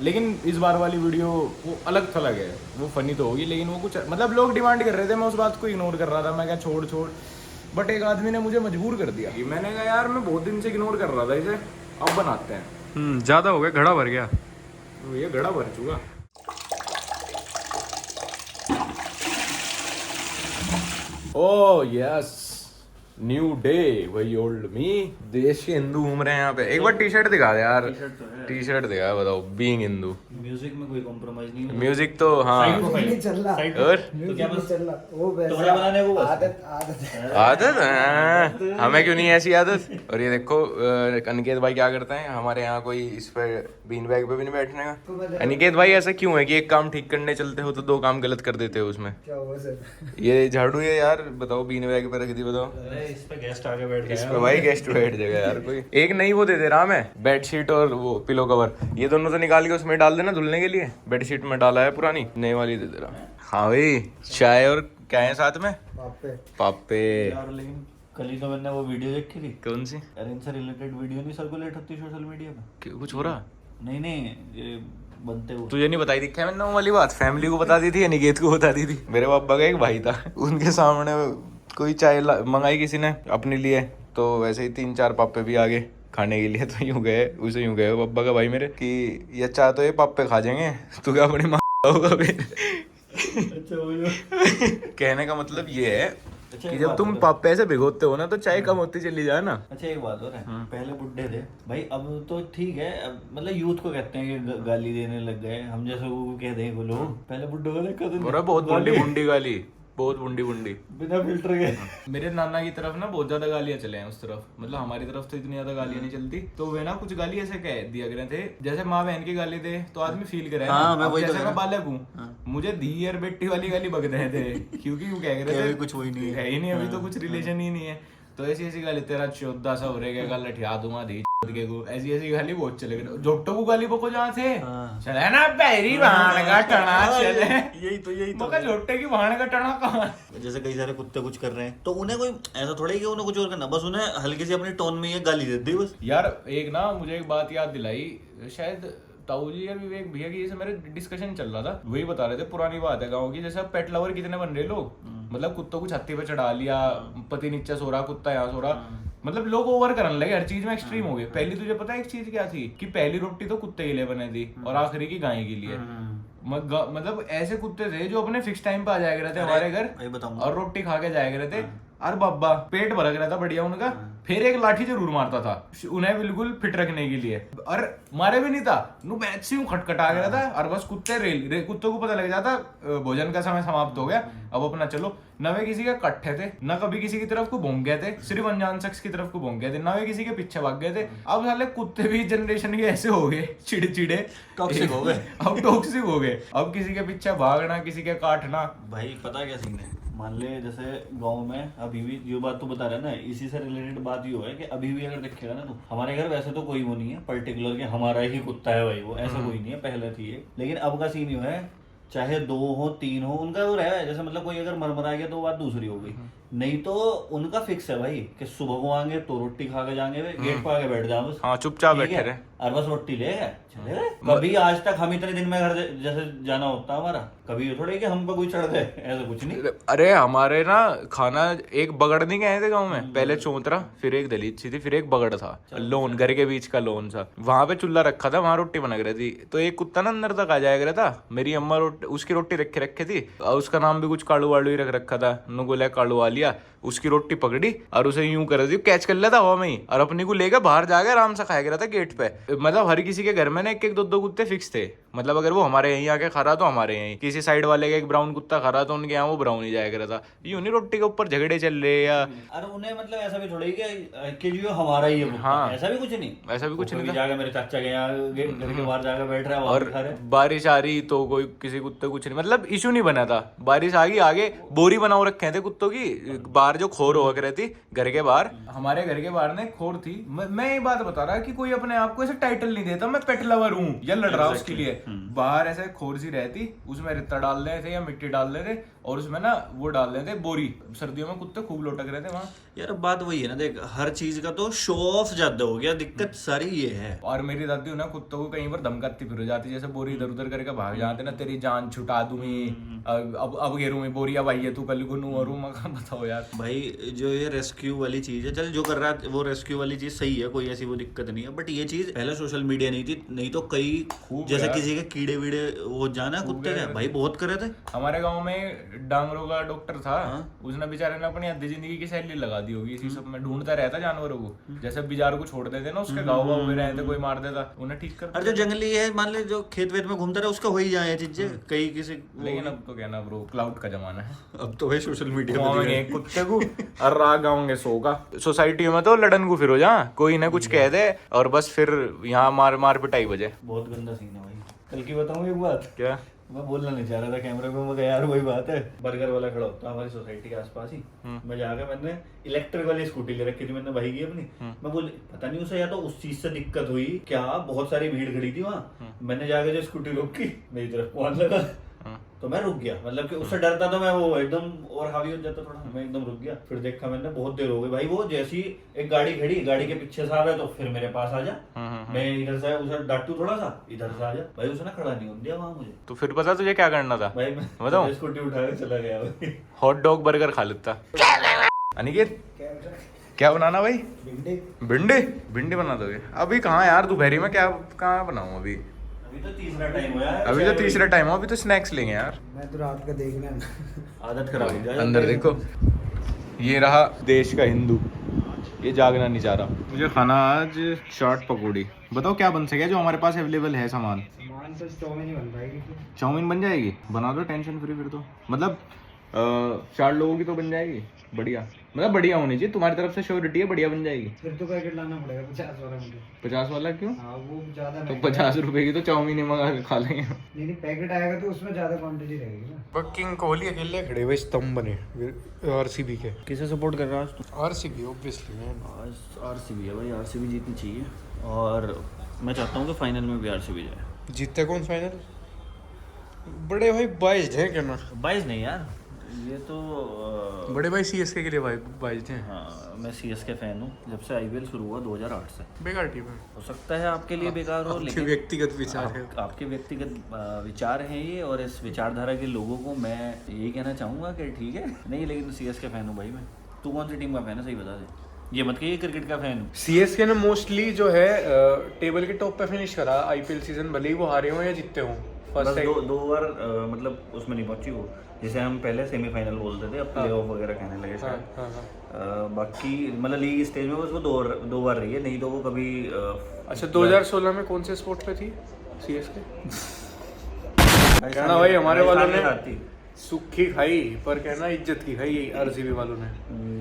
लेकिन इस बार वाली वीडियो वो अलग थलग है, वो फनी तो होगी लेकिन वो कुछ मतलब लोग डिमांड कर रहे थे, मैं उस बात को इग्नोर कर रहा था, मैं क्या छोड़ छोड़, बट एक आदमी ने मुझे मजबूर कर दिया। मैंने कहा यार मैं बहुत दिन से इग्नोर कर रहा था इसे, अब बनाते हैं। ज़्यादा हो गया, घड़ा भर गया। ये घड़ा भर चुका। ओह यस, न्यू डे वही ओल्ड मी। देश के हिंदू घूम रहे हैं यहाँ पे। एक बार टी शर्ट दिखा दे यार, टी शर्ट दिखा, बताओ बीइंग हिंदू। म्यूजिक में कोई कॉम्प्रोमाइज नहीं है। म्यूजिक तो हाँ नहीं चल रहा, और म्यूजिक नहीं चल रहा, वो टुकड़ा वैसा बनाने को बस। आदत है। आदत है, हमें क्यों नहीं है ऐसी आदत। और ये देखो अनिकेत भाई क्या करते हैं, हमारे यहाँ कोई इस पे बीन बैग पे भी नहीं बैठने का। अनिकेत भाई ऐसा क्यों है कि एक काम ठीक करने चलते हो तो दो काम गलत कर देते हो उसमें। क्या हुआ सर? ये झाड़ू है यार, बताओ बीन बैग पे रख दी, बताओ अरे इस पे गेस्ट आके बैठ इस गया। पे भाई गेस्ट बैठ जाएगा यार कोई। एक नई वो दे दे रहा मैं, बेडशीट और वो पिलो कवर, ये दोनों तो निकाल के उसमें डाल देना धुलने के लिए। बेडशीट में डाला है पुरानी, नई वाली दे दे रहा। हाँ भाई, चाय और क्या है साथ में? पापे। पापे। यार लेकिन कल ही तो मैंने वो वीडियो देखी थी। कौन सी? यार इनसे रिलेटेड वीडियो नहीं सर्कुलेट होती सोशल मीडिया पे? क्यों, कुछ हो रहा? नहीं ये बनते हुए। तुझे नहीं बताई थी क्या मैंने वो वाली बात? फैमिली को बता दी थी या निकेत को बता दी थी? मेरे पापा का एक भाई था, उनके सामने कोई चाय मंगाई किसी ने अपने लिए, तो वैसे ही 3-4 पापे भी आ गए खाने के लिए। तो यूं गए उसे, यूं गए पापा का भाई मेरे कि ये चाय तो ये पापे खा जाएंगे, तू क्या अपनी माँ होगा फिर। अच्छा वो जो कहने का मतलब ये है अच्छा, कि एक जब बात तुम बताओ। पापे ऐसे भिगोते हो ना तो चाय कम होती चली जाए ना। अच्छा एक बात और है, पहले बुड्ढे थे भाई, अब तो ठीक है, अब मतलब यूथ को कहते हैं कि गाली देने लग गए, हम जैसे वो कह दें वो लोग। पहले बुड्ढे को देखा तो और बहुत बुंडी बुंडी गाली, बहुत बुंडी बुंडी। बिना फिल्टर के। मेरे नाना की तरफ ना बहुत ज्यादा गालियां चले हैं उस तरफ, मतलब हमारी तरफ तो इतनी ज्यादा गालियां नहीं चलती। तो वे ना कुछ गाली ऐसे कह दिया करे थे, जैसे माँ बहन की गाली दे तो आदमी फील करे ना। हाँ, मैं अब वही तो जैसे कह मैं रहा बालक हूँ, मुझे दी और बेटी वाली गाली बक रहे थे, क्योंकि वो कह रहे थे कुछ वही नहीं है ही नहीं, अभी तो कुछ रिलेशन ही नहीं है। तो ऐसी ऐसी गाली, तेरा 14 सा हो रहेगा, कल लठिया दूंगा धी के को, ऐसी ऐसी गाली बहुत चले गए। जोटो को गाली बको जहाँ से चले ना, पैरी भाण का टना चले, यही मगर जोटे की भाण का टना कहाँ। जैसे कई सारे कुत्ते कुछ कर रहे हैं तो उन्हें कोई ऐसा थोड़ा ही कि उन्हें कुछ और करना, बस उन्हें हल्की सी अपनी टोन में ये गाली दे दी बस। यार एक ना मुझे एक बात याद दिलाई, शायद ताऊ जी या विवेक भैया की, जैसे मेरे डिस्कशन चल रहा था, वही बता रहे थे पुरानी बात है गाँव की, जैसे पेट लवर कितने बन रहे लोग, मतलब कुत्तों को छत्ती पे चढ़ा लिया, पति नीचे सो रहा, कुत्ता यहाँ सो रहा, मतलब लोग ओवर करने लगे, हर चीज में एक्सट्रीम हो गए। पहली तुझे पता है एक चीज क्या थी, कि पहली रोटी तो कुत्ते के लिए बने थी और आखिरी की गाय के लिए। मतलब ऐसे कुत्ते थे जो अपने फिक्स टाइम पे आ जाया करते थे हमारे घर और रोटी खा के जाया करते थे, और बाबा पेट भरक रहता बढ़िया उनका, फिर एक लाठी जरूर मारता था उन्हें बिल्कुल फिट रखने के लिए, और मारे भी नहीं था, नु बैच से खटखटा गया था, और बस कुत्ते कुत्तों को पता लग जाता भोजन का समय समाप्त हो गया, अब अपना चलो। न वे किसी के कट्ठे थे, न कभी किसी की तरफ को भोंग गए थे, सिर्फ अनजान शख्स की तरफ को भोंग गए थे, न वे किसी के पीछे भाग गए थे। अब साले कुत्ते भी जनरेशन के ऐसे हो गए, चिड़चिड़े टॉक्सिक हो गए। अब टॉक्सिक हो गए, अब किसी के पीछे भागना, किसी के काटना। भाई पता क्या सीन है, मान ले जैसे गांव में अभी भी जो बात तू बता रहा है ना, इसी से रिलेटेड बात ये है कि अभी भी अगर देखेगा ना तो हमारे घर वैसे तो कोई वो नहीं है पर्टिकुलर कि हमारा ही कुत्ता है भाई, वो ऐसा कोई नहीं है, पहले थी ये। लेकिन अब का सीन ये है, चाहे 2 हो 3 हो, उनका वो रहा है, जैसे मतलब कोई अगर मरमरा गया तो बात दूसरी हो गई, नहीं तो उनका फिक्स है भाई कि सुबह को आएंगे तो रोटी खा के जाएंगे, गेट पर आके बैठ जाओ बस। हाँ, चुपचाप ठीक बैठे है? रहे और बस रोटी ले गए चले गए। कभी आज तक हम इतने दिन में घर जैसे जाना होता हमारा, कभी ये थोड़े कि हम पे कोई चढ़ गए, ऐसा कुछ नहीं। अरे हमारे ना खाना एक बगड़ नहीं गए थे गाँव में, पहले चौतरा, फिर एक दलीत सी थी, फिर एक बगड़ था, लोन घर के बीच का लोन सा, वहां पे चूल्हा रखा था, वहां रोटी बना रही थी। तो एक कुत्ता ना अंदर तक आ जाया करा था, मेरी अम्मा उसकी रोटी रखी थी, और उसका नाम भी कुछ कालू वालू ही रख रखा था, नुगुला कालू आ लिया, उसकी रोटी पकड़ी और उसे यूं कर दी, कैच कर लिया था हवा में ही, और अपनी को लेकर बाहर जाके आराम से खाया करा था गेट पे। मतलब हर किसी के घर में ना 1-1 2-2 कुत्ते फिक्स थे, मतलब अगर वो हमारे यहीं आके खा रहा तो हमारे यहीं, किसी साइड वाले का एक ब्राउन कुत्ता खा रहा तो उनके यहाँ वो ब्राउन ही जाया करा था। यूं नहीं रोटी के ऊपर झगड़े चल रहे या अरे उन्हें मतलब ऐसा भी थोड़ा ही कि जो हमारा ही है कुत्ता, हाँ, ऐसा भी कुछ नहीं, ऐसा भी कुछ नहीं था। जाके मेरे चाचा के यहाँ घर के बाहर जाकर बैठ रहा है और खा रहे। बारिश आ रही तो कोई किसी कुत्ते कुछ नहीं, मतलब इशू नहीं बना था। बारिश आ गई, आगे बोरी बनाओ रखे थे कुत्तों की, बाहर जो खोर हुआ रहती घर के बाहर, हमारे घर के बाहर ने खोर थी। मैं ये बात बता रहा कि कोई अपने आप को ऐसे टाइटल नहीं देता मैं पेट लवर हूँ या लड़ रहा उसके लिए। बाहर ऐसे खोर सी रहती, उसमें रेता डाल रहे थे या मिट्टी डाल रहे थे, और उसमें ना वो डाल रहे थे बोरी, सर्दियों में कुत्ते खूब लोटक रहे थे वहाँ। यार बात वही है ना, देख हर चीज का तो शो ऑफ ज्यादा हो गया, दिक्कत सारी ये है। और मेरी दादी ना कुत्तों को कहीं पर धमकाती फिर हो जाती, जैसे बोरी इधर उधर करके भाग जाते ना, तेरी जान छुटा दूंगी, अब घेरू में बोरी, अब आई है तू कल को नू और बताओ यार। भाई जो ये रेस्क्यू वाली चीज है, चल जो कर रहा है वो रेस्क्यू वाली चीज सही है, कोई ऐसी वो दिक्कत नहीं है, बट ये चीज पहले सोशल मीडिया नहीं थी, नहीं तो कई जैसे किसी के कीड़े वीड़े वो जाना कुत्ते के भाई बहुत करे थे। हमारे गांव में डांगरों का डॉक्टर था, उसने बेचारे ने अपनी आधी जिंदगी की सैलरी लगा दी होगी इसी सब में, ढूंढता रहता जानवरों को, जैसे बिजार को छोड़ देते ना उसके गाँव गाँव में रहते, कोई मार देता उन्हें ठीक कर। और जो जंगली है मान ले जो खेत वेत में घूमता रहे उसका हो ही जाए चीजें कई किसी। लेकिन अब तो कहना ब्रो क्लाउड का जमाना है, अब तो भाई सोशल मीडिया घुमाएंगे कुत्ते को और राग गाऊंगे सो का। सोसाइटी में तो लड़न को फिर हो जा, कोई ना कुछ कह दे और बस फिर यहाँ मार मार पिटाई बजे। बहुत गंदा सीन है भाई। कल की बताऊं एक बात, क्या मैं बोलना नहीं चाह रहा था कैमरे पे, मैं यार वही बात है, बर्गर वाला खड़ा होता है हमारी सोसाइटी के आसपास ही, मैं जाकर मैंने इलेक्ट्रिक वाली स्कूटी ले रखी थी, मैंने भाई की अपनी, मैं बोल पता नहीं उसे या तो उस चीज से दिक्कत हुई क्या, बहुत सारी भीड़ खड़ी थी वहाँ, मैंने जाकर जो स्कूटी रोकी मेरी तरफ कौन लगा तो मैं रुक गया, मतलब कि उससे डरता तो मैं वो एकदम और हावी हो जाता थोड़ा, मैं एकदम रुक गया। फिर देखा मैंने बहुत देर हो गई भाई, वो जैसी एक गाड़ी खड़ी, गाड़ी के पीछे से आ रहा है तो फिर मेरे पास आ जा, मैं इधर से उसे डांटू थोड़ा सा, इधर से आ जा भाई, उसने खड़ा नहीं होने दिया वहाँ मुझे। तो फिर पता तुझे क्या करना था भाई मैं बताऊं? स्कूटी उठा के चला गया भाई। हॉट डॉग बर्गर खा लेता। अनिकेत क्या बनाना भाई? भिंडी। भिंडी भिंडी बना दोगे? अभी कहाँ यार, दोपहरी में क्या कहाँ बनाऊं अभी? अभी तो तीसरा टाइम हुआ है, अभी तो तीसरा टाइम हो, अभी तो स्नैक्स लेंगे यार। मैं तो रात का देखना है। आदत खराब हो जाए। अंदर देखो, ये रहा देश का हिंदू, ये जागना नहीं चाह रहा। मुझे खाना आज चाट पकौड़ी। बताओ क्या बन सके जो हमारे पास अवेलेबल है सामान? सामान तो चाउमीन ही बन पाएगी। चाउमीन बन जाएगी, बना दो टेंशन फ्री। फिर तो मतलब 4 लोगों की तो बन जाएगी, बढ़िया, मतलब बढ़िया होनी चाहिए, तुम्हारी तरफ से श्योरिटी है बढ़िया बन जाएगी। फिर तो पैकेट लाना पड़ेगा 50 वाला मुझे। 50 वाला क्यों? हाँ वो ज्यादा तो 50 रुपए की तो चाउमीन ही मंगा के खा लेंगे। नहीं पैकेट आएगा तो उसमें ज्यादा क्वांटिटी रहेगी ना। किंग कोहली अकेले खड़े हुए स्तंभ बने आरसीबी के। किसे सपोर्ट कर रहा है आज तू? RCB obviously man. आज आरसीबी है भाई, आरसीबी जीतनी चाहिए और मैं चाहता हूँ कि फाइनल में भी आरसीबी जाए। जीतते कौन फाइनल? बड़े भाई बाइज्ड हैं क्या ना? 22 नहीं यार, ये तो बड़े भाई सीएसके के लिए भाई बाइज्ड हैं। हाँ मैं सीएसके फैन हूँ, जब से आईपीएल शुरू हुआ 2008 से। बेकार टीम है। हो सकता है आपके लिए बेकार हो, लेकिन व्यक्तिगत विचार है। आपके व्यक्तिगत विचार हैं ये, और इस विचारधारा के लोगों को मैं यही कहना चाहूँगा कि ठीक है नहीं, लेकिन सीएसके फैन हूँ भाई मैं। तू कौन सी टीम का फैन है सही बता दे, ये मत कहिए क्रिकेट का फैन हूँ। सीएसके ने मोस्टली जो है टेबल के टॉप पे फिनिश करा आईपीएल सीजन, भले ही वो हारे हो या जीते हो। बस दो बार मतलब उसमें नहीं पहुंची वो, जैसे हम पहले सेमीफाइनल बोलते थे, अब प्ले ऑफ वगैरह कहने लगे शायद। बाकी मतलब लीग स्टेज में बस वो दो बार रही है, नहीं तो वो कभी अच्छा 2016 में कौन से स्पोर्ट पे थी सीएसके? कहना भाई हमारे वालों ने सुखी खाई पर कहना इज्जत की खाई आरसीबी वालों ने।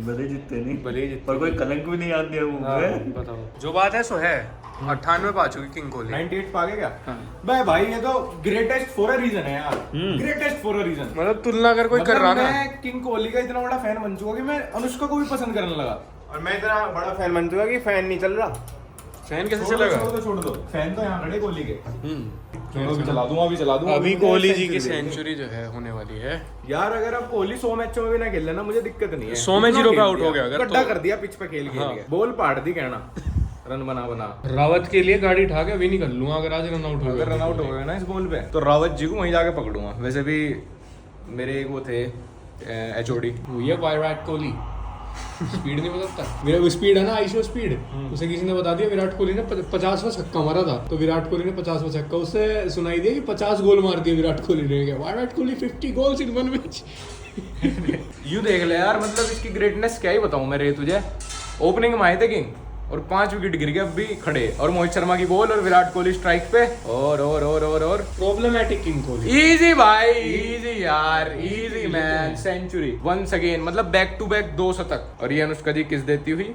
भले जीतते नहीं, भले ही जीतते पर कोई कलंक भी नहीं याद दिया मुंह पे। बताओ जो बात है सो है। 98 पा चुकी किंग कोहली। 98 पा गए क्या? भाई ये तो ग्रेटेस्ट फॉर अ रीजन है यार, ग्रेटेस्ट फॉर अ रीजन। मतलब तुलना अगर कोई कर रहा ना, मैं किंग कोहली का इतना बड़ा फैन बन चुका कि मैं अनुष्का को भी पसंद करने लगा, और मैं इतना बड़ा फैन बन चुका कि फैन नहीं चल रहा। फैन कैसे चलेगा? छोड़ दो फैन तो यहाँ खड़े कोहली के। अभी चला दूंगा अभी कोहली जी की सेंचुरी जो है होने वाली है यार। अगर अब कोहली 100 मैचों में भी ना खेल लेना मुझे दिक्कत नहीं है। 100 में 0 पे आउट हो गया अगर, गड्ढा कर दिया पिच पे खेल के, बॉल पाड़ दी कहना, रन बना। रावत के लिए गाड़ी उठा के अभी निकल लूंगा अगर आज रन आउट हो गया। अगर रन आउट हो गया ना इस बॉल पे तो रावत जी को वहीं जाके पकड़ूंगा। वैसे भी मेरे एक वो थे एचओडी, ये विराट कोहली स्पीड नहीं बदलता, मेरा स्पीड है ना आईशो स्पीड, उसे किसी ने बता दिया विराट कोहली ने 50वां छक्का मारा था, तो विराट कोहली ने 50वां छक्का, उससे सुनाई दिया कि 50 गोल मार दिए विराट कोहली ने। क्या Virat Kohli 50 goals in one match. You देख ले यार, मतलब इसकी ग्रेटनेस क्या ही बताऊं मैं रे तुझे। ओपनिंग में आए थे किंग और 5 विकेट गिर गए अब भी खड़े, और मोहित शर्मा की बॉल और विराट कोहली स्ट्राइक पे, और प्रॉब्लमेटिक किंग कोहली। इजी भाई, इजी यार, easy man, century once again, मतलब बैक टू बैक 2 शतक। और ये अनुष्का जी किस देती हुई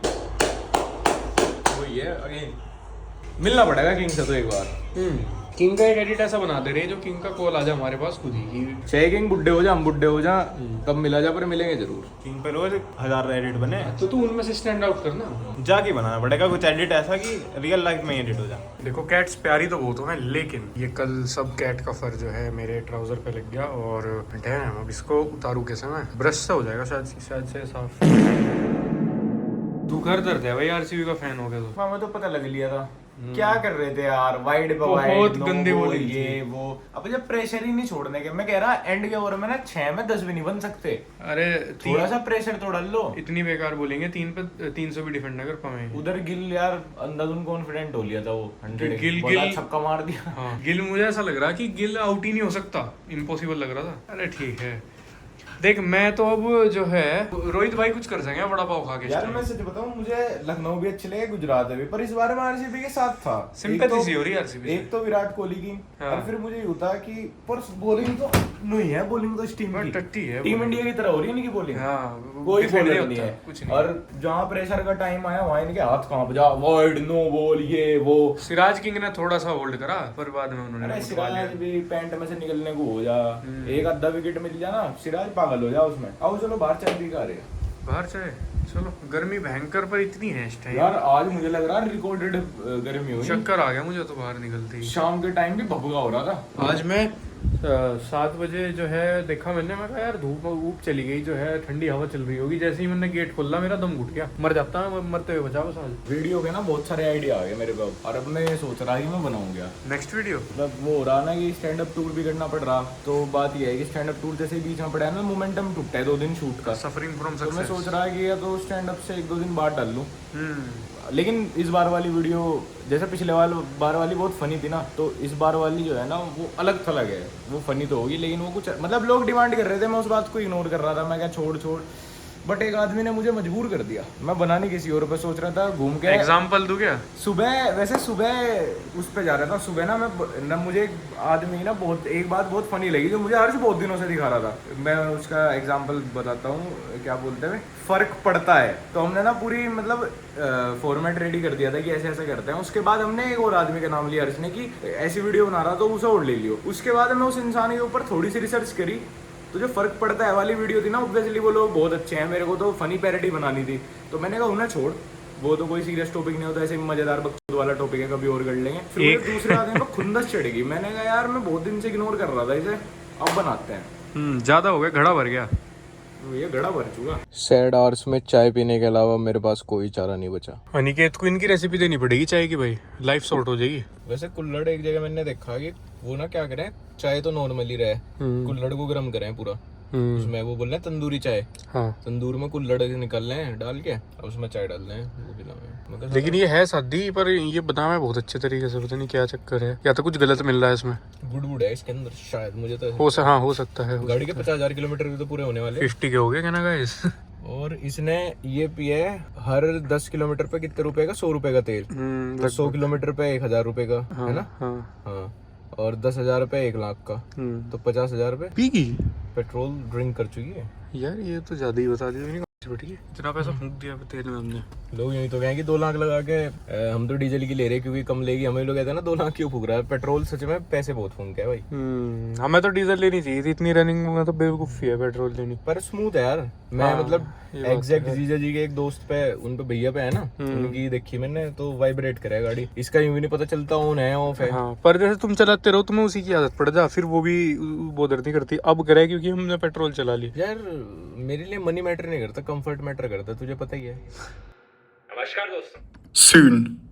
वही है अगेन। मिलना पड़ेगा किंग से तो एक बार। किंग का एक एडिट ऐसा बना दे रहे हैं जो किंग का कॉल आ जाए हमारे पास खुद ही कि चाहे किंग बुड्ढे हो जा, हम बुड्ढे हो जा, तब मिला जा, पर मिलेंगे जरूर। किंग पे रोज 1000 एडिट बने, तो तू उनमें से स्टैंड आउट करना। जाके बनाना पड़ेगा कुछ एडिट ऐसा कि रियल लाइफ में एडिट हो जाए। देखो कैट्स प्यारी तो बहुत है, लेकिन ये कल सब कैट का फर जो है मेरे ट्राउजर पे लग गया और डैम, अब इसको उतारू कैसे मैं? ब्रश से हो जाएगा शायद से साफ। तू कर दर्द है भाई, आरसीबी का फैन हो गया तो। हमें तो पता लग लिया था क्या कर रहे थे यार, वाइड पे बहुत वाइड, गंदे bowling ये थी। वो। अब जब प्रेशर ही नहीं छोड़ने के, मैं कह रहा एंड के ओवर में ना 6 में 10 भी नहीं बन सकते, अरे थोड़ा सा प्रेशर तो डाल लो। इतनी बेकार बोलेंगे 3 पे 300 भी डिफेंड ना कर पाए। उधर गिल यार अंधाधुन कॉन्फिडेंट हो लिया था वो, 100 गिल छक्का मार दिया। हाँ, गिल मुझे ऐसा लग रहा कि गिल आउट ही नहीं हो सकता, इम्पॉसिबल लग रहा था। अरे ठीक है, देख मैं तो अब जो है रोहित भाई कुछ कर सकेंगे वड़ा पाव खा के। यार मैं सच बताऊं, मुझे लखनऊ भी अच्छे लगे, गुजरात भी, पर इस बार मैं आरसीबी के साथ था। सिंपैथी सी हो रही है आरसीबी से। एक तो विराट कोहली की, हाँ। और फिर मुझे ये होता कि पर बॉलिंग तो नहीं है, बॉलिंग तो इस टीम बस की टट्टी है टीम bowling। इंडिया की तरह हो रही है इनकी बॉलिंग। हाँ, कोई defend बॉलर नहीं नहीं होता, है कुछ नहीं। और जहाँ प्रेशर का टाइम आया वहाँ इनके हाथ कांप जा, वाइड नो बॉल ये वो। सिराज किंग ने थोड़ा सा होल्ड करा, पर बाद में उन्होंने अरे उठवा लिया। सिराज भी पैंट में से निकलने को हो जा, एक आधा विकेट मिल जा ना, सिराज पागल हो जा उसमें। आओ चलो बाहर चाय पी के आ रहे हैं। बाहर चाहे चलो, गर्मी भयंकर पर इतनी है इस टाइम यार आज मुझे लग रहा है रिकॉर्डेड गर्मी हुई। चक्कर आ गया मुझे तो बाहर निकलते ही। शाम के टाइम भी भभका हो रहा था। आज मैं 7 बजे जो है देखा मैंने, मैं कहा यार धूप ऊप चली गई, जो है ठंडी हवा चल रही होगी। जैसे ही मैंने गेट खोला मेरा दम घुट गया, मर जाता है, मरते हुए बचा बस आज। वीडियो के ना बहुत सारे आइडिया आ गए मेरे को, और अब मैं ये सोच रहा कि मैं बनाऊंगा। नेक्स्ट वीडियो मतलब वो हो रहा ना कि स्टैंड अप टूर भी करना पड़ रहा, तो बात ये है कि स्टैंड अप टूर जैसे ही बीच में पड़ा है ना, मोमेंटम टूटा है 2 दिन शूट का। सफरिंग फ्रॉम तो मैं सक्सेस। सोच रहा है कि या तो स्टैंड अप से 1-2 दिन बाद डाल लूँ। लेकिन इस बार वाली वीडियो जैसे पिछले बार वाली बहुत फनी थी ना, तो इस बार वाली जो है ना वो अलग थलग है। वो फनी तो होगी, लेकिन वो कुछ मतलब लोग डिमांड कर रहे थे, मैं उस बात को इग्नोर कर रहा था। मैं क्या छोड़, बट एक आदमी ने मुझे मजबूर कर दिया। मैं बनाने किसी और पे सोच रहा था, घूम के एग्जाम्पल दूं क्या? सुबह उस पे जा रहा था। सुबह ना मुझे एक आदमी ना एक बात बहुत फनी लगी, जो मुझे हर से बहुत दिनों से दिखा रहा था। मैं उसका एग्जांपल बताता हूँ, क्या बोलते हैं, फर्क पड़ता है। तो हमने ना पूरी मतलब फॉर्मेट रेडी कर दिया था कि ऐसे ऐसे करते हैं। उसके बाद हमने एक और आदमी का नाम लिया अर्श ने कि ऐसी वीडियो बना रहा तो उसे और ले लियो। उसके बाद मैं उस इंसान के ऊपर थोड़ी सी रिसर्च करी, तो जो फर्क पड़ता है वाली वीडियो थी ना, ऑब्वियसली वो लोग बहुत अच्छे हैं। मेरे को तो फनी पैरोडी बनानी थी, तो मैंने कहा उन्हें छोड़, वो तो कोई सीरियस टॉपिक नहीं होता, ऐसे मजेदार बकचोद वाला टॉपिक है, कभी और कर लेंगे। फिर मुझे दूसरे आदमी को खुंदस चढ़ेगी। मैंने कहा यार मैं बहुत दिन से इग्नोर कर रहा था इसे, अब बनाते हैं। ज्यादा हो गया, घड़ा भर गया। ये घड़ा भर चुका। सैड आवर्स में चाय पीने के अलावा मेरे पास कोई चारा नहीं बचा। अनिकेत को इनकी रेसिपी देनी पड़ेगी चाय की भाई, लाइफ सॉर्ट हो जाएगी। वैसे कुल्हड़ एक जगह मैंने देखा कि वो ना क्या करें, चाय तो नॉर्मली रहे, कुल्हड़ को गर्म करें पूरा, उसमें वो बोल रहे हैं तंदूरी चाय। हाँ, तंदूर में कुल्हड़ निकल रहे हैं डाल के, अब उसमें चाय डाल रहे हैं, वो पिला में। लेकिन ये है सादी, पर ये बना है बहुत अच्छे तरीके से, पता नहीं क्या चक्कर है, या तो कुछ गलत मिल रहा है इसमें। गुड़ है इसके अंदर शायद, मुझे तो हाँ हो सकता है। गाड़ी के 50,000 किलोमीटर भी तो पूरे होने वाले। 50 के हो गए क्या ना गाइस? और इसने ये पिए हर 10 किलोमीटर पे कितने रुपए का? 100 रुपए का तेल। तो 100 किलोमीटर पे 1,000 रुपए का, है ना? हाँ। और 10,000 रुपए 1 लाख का, तो 50,000 रुपए पी की पेट्रोल ड्रिंक कर चुकी है यार। ये तो ज्यादा ही बता दिया, इतना पैसा फूंक दिया तेल में हमने। लोग यही तो कहेंगे 2 लाख लगा के हम तो डीजल की ले रहे हैं क्योंकि कम लेगी। हमें लोग कहते हैं ना 2 लाख क्यों फूक रहा है। पेट्रोल सच में पैसे बहुत फूंक है भाई। हमें तो डीजल लेनी चाहिए थी, इतनी रनिंग में तो बेवकूफी है पेट्रोल लेनी। पर स्मूथ है यार। मैं मतलब एग्जैक्ट जीजा जी के एक दोस्त पे, उन पे भैया पे है ना, उनकी देखी मैंने, तो वाइब्रेट करे गाड़ी। इसका यूं भी नहीं पता चलता ऑन है ऑफ है। हाँ, पर जैसे तुम चलाते रहो तुम्हें उसी की आदत पड़ जा, फिर वो भी बोदर नहीं करती। अब करे क्योंकि हमने पेट्रोल चला ली। यार मेरे लिए मनी मैटर नहीं करता, कंफर्ट मैटर करता, तुझे पता ही है। नमस्कार दोस्तों। Soon.